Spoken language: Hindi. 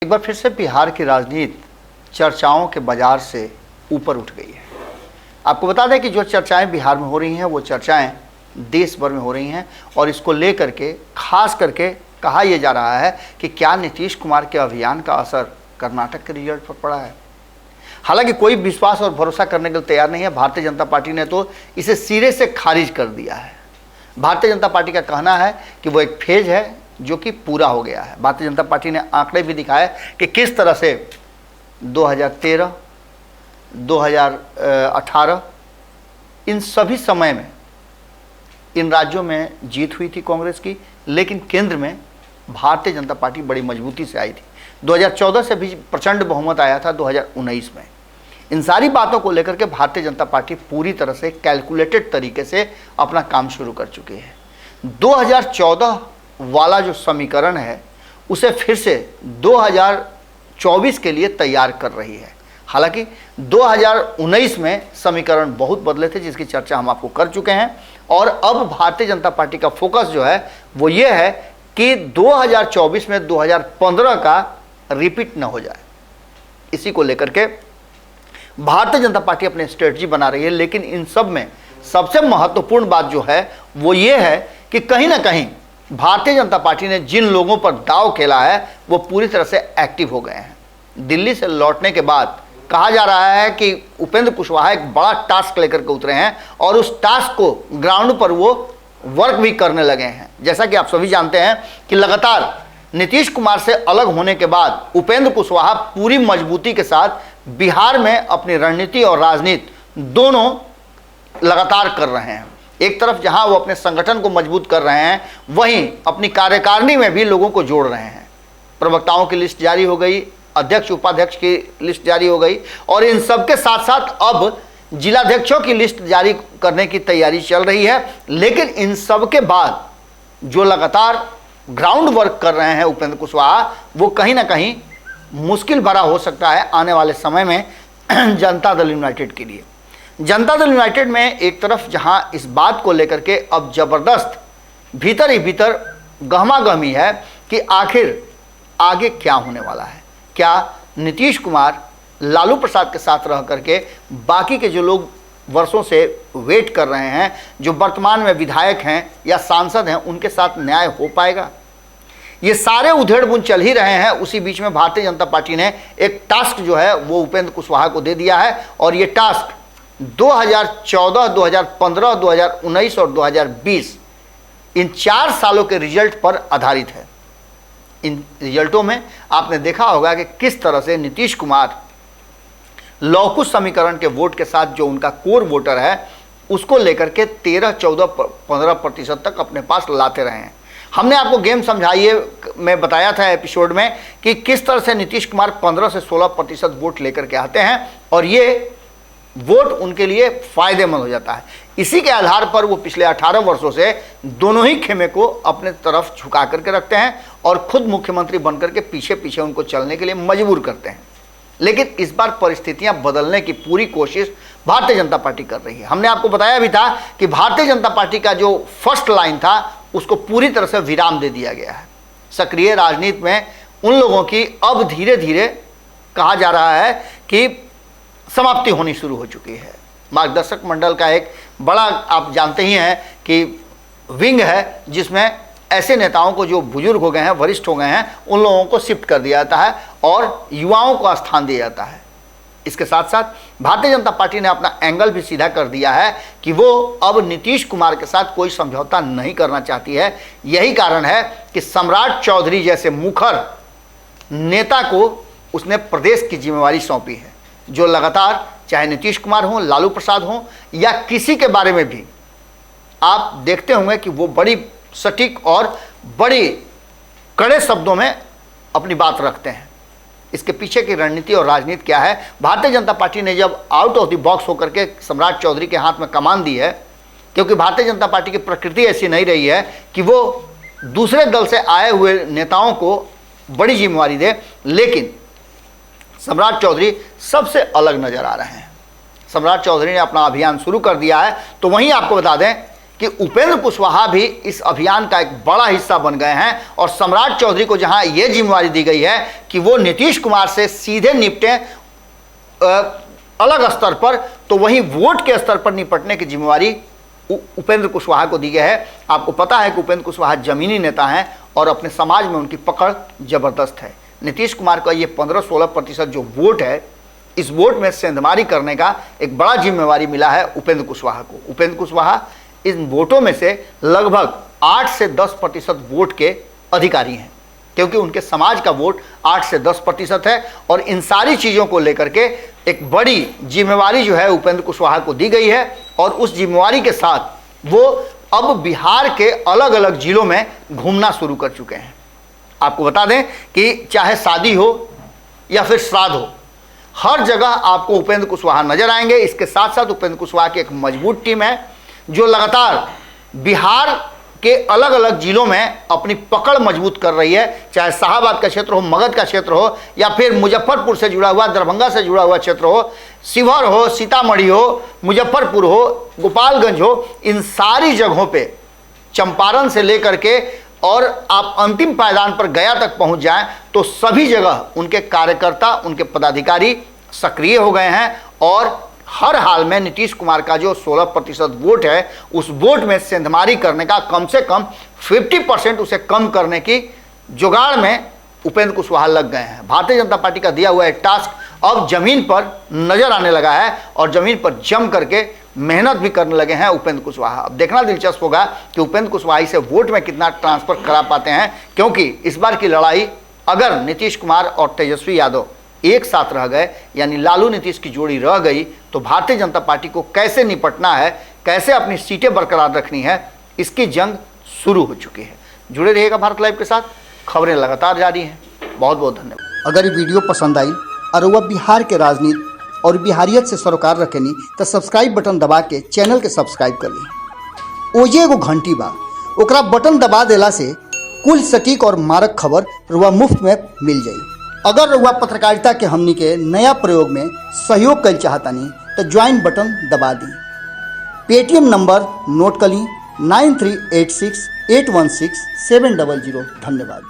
एक बार फिर से बिहार की राजनीति चर्चाओं के बाजार से ऊपर उठ गई है। आपको बता दें कि जो चर्चाएं बिहार में हो रही हैं वो चर्चाएं देश भर में हो रही हैं और इसको लेकर के खास करके कहा यह जा रहा है कि क्या नीतीश कुमार के अभियान का असर कर्नाटक के रिजल्ट पर पड़ा है। हालांकि कोई विश्वास और भरोसा करने के लिए तैयार नहीं है। भारतीय जनता पार्टी ने तो इसे सिरे से खारिज कर दिया है। भारतीय जनता पार्टी का कहना है कि वो एक फेज है जो कि पूरा हो गया है। भारतीय जनता पार्टी ने आंकड़े भी दिखाए कि किस तरह से 2013, 2018 इन सभी समय में इन राज्यों में जीत हुई थी कांग्रेस की, लेकिन केंद्र में भारतीय जनता पार्टी बड़ी मजबूती से आई थी। 2014 से भी प्रचंड बहुमत आया था 2019 में। इन सारी बातों को लेकर के भारतीय जनता पार्टी पूरी तरह से कैलकुलेटेड तरीके से अपना काम शुरू कर चुकी है। 2014 वाला जो समीकरण है उसे फिर से 2024 के लिए तैयार कर रही है। हालांकि 2019 में समीकरण बहुत बदले थे जिसकी चर्चा हम आपको कर चुके हैं और अब भारतीय जनता पार्टी का फोकस जो है वो ये है कि 2024 में 2015 का रिपीट न हो जाए। इसी को लेकर के भारतीय जनता पार्टी अपनी स्ट्रेटजी बना रही है। लेकिन इन सब में सबसे महत्वपूर्ण बात जो है वो ये है कि कहीं ना कहीं भारतीय जनता पार्टी ने जिन लोगों पर दांव खेला है वो पूरी तरह से एक्टिव हो गए हैं। दिल्ली से लौटने के बाद कहा जा रहा है कि उपेंद्र कुशवाहा एक बड़ा टास्क लेकर के उतरे हैं और उस टास्क को ग्राउंड पर वो वर्क भी करने लगे हैं। जैसा कि आप सभी जानते हैं कि लगातार नीतीश कुमार से अलग होने के बाद उपेंद्र कुशवाहा पूरी मजबूती के साथ बिहार में अपनी रणनीति और राजनीति दोनों लगातार कर रहे हैं। एक तरफ जहां वो अपने संगठन को मजबूत कर रहे हैं, वहीं अपनी कार्यकारिणी में भी लोगों को जोड़ रहे हैं। प्रवक्ताओं की लिस्ट जारी हो गई, अध्यक्ष उपाध्यक्ष की लिस्ट जारी हो गई और इन सब के साथ साथ अब जिलाध्यक्षों की लिस्ट जारी करने की तैयारी चल रही है। लेकिन इन सब के बाद जो लगातार ग्राउंड वर्क कर रहे हैं उपेंद्र कुशवाहा, वो कहीं ना कहीं मुश्किल भरा हो सकता है आने वाले समय में जनता दल यूनाइटेड के लिए। जनता दल यूनाइटेड में एक तरफ जहां इस बात को लेकर के अब जबरदस्त भीतर ही भीतर गहमागहमी है कि आखिर आगे क्या होने वाला है। क्या नीतीश कुमार लालू प्रसाद के साथ रह करके बाकी के जो लोग वर्षों से वेट कर रहे हैं, जो वर्तमान में विधायक हैं या सांसद हैं, उनके साथ न्याय हो पाएगा? ये सारे उधेड़-बुन चल ही रहे हैं। उसी बीच में भारतीय जनता पार्टी ने एक टास्क जो है वो उपेंद्र कुशवाहा को दे दिया है और ये टास्क 2014, 2015, 2019 और 2020 इन 4 सालों के रिजल्ट पर आधारित है। इन रिजल्टों में आपने देखा होगा कि किस तरह से नीतीश कुमार लौकुश समीकरण के वोट के साथ जो उनका कोर वोटर है उसको लेकर के 13, 14, 15% तक अपने पास लाते रहे हैं। हमने आपको गेम समझाइए में बताया था एपिसोड में कि किस तरह से नीतीश कुमार 15 से 16% वोट लेकर के आते हैं और ये वोट उनके लिए फायदेमंद हो जाता है। इसी के आधार पर वो पिछले 18 वर्षों से दोनों ही खेमे को अपने तरफ झुका करके रखते हैं और खुद मुख्यमंत्री बनकर के पीछे पीछे उनको चलने के लिए मजबूर करते हैं। लेकिन इस बार परिस्थितियां बदलने की पूरी कोशिश भारतीय जनता पार्टी कर रही है। हमने आपको बताया भी था कि भारतीय जनता पार्टी का जो फर्स्ट लाइन था उसको पूरी तरह से विराम दे दिया गया है। सक्रिय राजनीति में उन लोगों की अब धीरे धीरे कहा जा रहा है कि समाप्ति होनी शुरू हो चुकी है। मार्गदर्शक मंडल का एक बड़ा आप जानते ही हैं कि विंग है जिसमें ऐसे नेताओं को जो बुजुर्ग हो गए हैं, वरिष्ठ हो गए हैं, उन लोगों को शिफ्ट कर दिया जाता है और युवाओं को स्थान दिया जाता है। इसके साथ साथ भारतीय जनता पार्टी ने अपना एंगल भी सीधा कर दिया है कि वो अब नीतीश कुमार के साथ कोई समझौता नहीं करना चाहती है। यही कारण है कि सम्राट चौधरी जैसे मुखर नेता को उसने प्रदेश की जिम्मेवारी सौंपी है, जो लगातार चाहे नीतीश कुमार हों, लालू प्रसाद हों या किसी के बारे में भी आप देखते होंगे कि वो बड़ी सटीक और बड़ी कड़े शब्दों में अपनी बात रखते हैं। इसके पीछे की रणनीति और राजनीति क्या है? भारतीय जनता पार्टी ने जब आउट ऑफ द बॉक्स होकर के सम्राट चौधरी के हाथ में कमान दी है, क्योंकि भारतीय जनता पार्टी की प्रकृति ऐसी नहीं रही है कि वो दूसरे दल से आए हुए नेताओं को बड़ी जिम्मेवारी दे, लेकिन सम्राट चौधरी सबसे अलग नजर आ रहे हैं। सम्राट चौधरी ने अपना अभियान शुरू कर दिया है। तो वहीं आपको बता दें कि उपेंद्र कुशवाहा भी इस अभियान का एक बड़ा हिस्सा बन गए हैं और सम्राट चौधरी को जहां यह जिम्मेवारी दी गई है कि वो नीतीश कुमार से सीधे निपटें अलग स्तर पर, तो वहीं वोट के स्तर पर निपटने की जिम्मेवारी उपेंद्र कुशवाहा को दी गई है। आपको पता है कि उपेंद्र कुशवाहा जमीनी नेता हैं और अपने समाज में उनकी पकड़ जबरदस्त है। नीतीश कुमार का ये 15-16% जो वोट है, इस वोट में सेंधमारी करने का एक बड़ा जिम्मेवारी मिला है उपेंद्र कुशवाहा को। उपेंद्र कुशवाहा इन वोटों में से लगभग 8 से 10% वोट के अधिकारी हैं, क्योंकि उनके समाज का वोट 8 से 10% है। और इन सारी चीज़ों को लेकर के एक बड़ी जिम्मेवारी जो है उपेंद्र कुशवाहा को दी गई है और उस जिम्मेवारी के साथ वो अब बिहार के अलग अलग जिलों में घूमना शुरू कर चुके हैं। आपको बता दें कि चाहे शादी हो या फिर श्राद्ध हो, हर जगह आपको उपेंद्र कुशवाहा नजर आएंगे। इसके साथ साथ उपेंद्र कुशवाहा की एक मजबूत टीम है जो लगातार बिहार के अलग अलग जिलों में अपनी पकड़ मजबूत कर रही है, चाहे शाहाबाद का क्षेत्र हो, मगध का क्षेत्र हो, या फिर मुजफ्फरपुर से जुड़ा हुआ, दरभंगा से जुड़ा हुआ क्षेत्र हो, शिवहर हो, सीतामढ़ी हो, मुजफ्फरपुर हो, गोपालगंज हो, इन सारी जगहों पे, चंपारण से लेकर के और आप अंतिम पायदान पर गया तक पहुंच जाएं तो सभी जगह उनके कार्यकर्ता, उनके पदाधिकारी सक्रिय हो गए हैं और हर हाल में नीतीश कुमार का जो 16% वोट है, उस वोट में सेंधमारी करने का कम से कम 50% उसे कम करने की जुगाड़ में उपेंद्र कुशवाहा लग गए हैं। भारतीय जनता पार्टी का दिया हुआ एक टास्क अब जमीन पर नजर आने लगा है और जमीन पर जम करके मेहनत भी करने लगे हैं उपेंद्र कुशवाहा। अब देखना दिलचस्प होगा कि उपेंद्र कुशवाहा से वोट में कितना ट्रांसफर करा पाते हैं, क्योंकि इस बार की लड़ाई अगर नीतीश कुमार और तेजस्वी यादव एक साथ रह गए, यानी लालू नीतीश की जोड़ी रह गई, तो भारतीय जनता पार्टी को कैसे निपटना है, कैसे अपनी सीटें बरकरार रखनी है, इसकी जंग शुरू हो चुकी है। जुड़े रहिएगा भारत लाइव के साथ, खबरें लगातार जारी हैं। बहुत बहुत धन्यवाद। अगर ये वीडियो पसंद आई और वह बिहार के राजनीति और बिहारियत से सरोकार रखेनी तो सब्सक्राइब बटन दबा के चैनल के सब्सक्राइब कर ली। ओजे एगो घंटी बा, ओकरा बटन दबा देला से कुल सटीक और मारक खबर रुआ मुफ्त में मिल जाई। अगर रुआ पत्रकारिता के हमनी के नया प्रयोग में सहयोग कर चाहतानी तो ज्वाइन बटन दबा दी। पेटीएम नंबर नोट कर ली 9386816700। धन्यवाद।